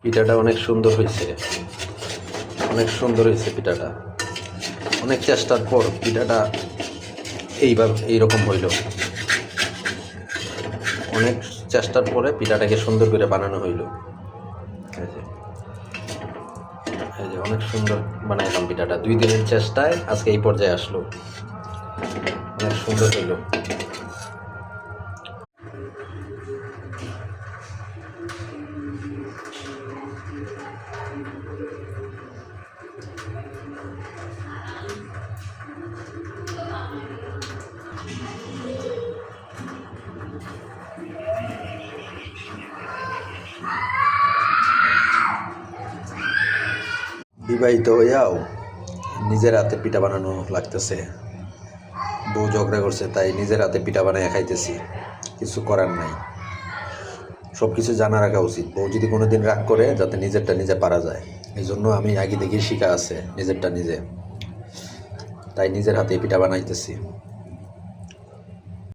পিঠাটা অনেক সুন্দর হয়েছে, অনেক সুন্দর হয়েছে পিঠাটা। অনেক চেষ্টার পর পিঠাটা এইরকম হইল। অনেক চেষ্টার পরে পিঠাটাকে সুন্দর করে বানানো হইল। এই যে অনেক সুন্দর বানাইলাম পিঠাটা, 2 দিনের চেষ্টায় আজকে এই পর্যায়ে আসলো। অনেক সুন্দর হইল। বিবাহিত হইয়াও নিজের হাতে পিঠা বানানো লাগতেছে। বউ ঝগড়া করছে তাই নিজের হাতে পিঠা বানায় খাইতেছি, কিছু করার নাই। সব কিছু জানা রাখা উচিত। বউ যদি কোনোদিন রাগ করে যাতে নিজেরটা নিজে পারা যায়, এই জন্য আমি আগে দেখে শিখা আছে নিজেরটা নিজে, তাই নিজের হাতে পিঠা বানাইতেছি।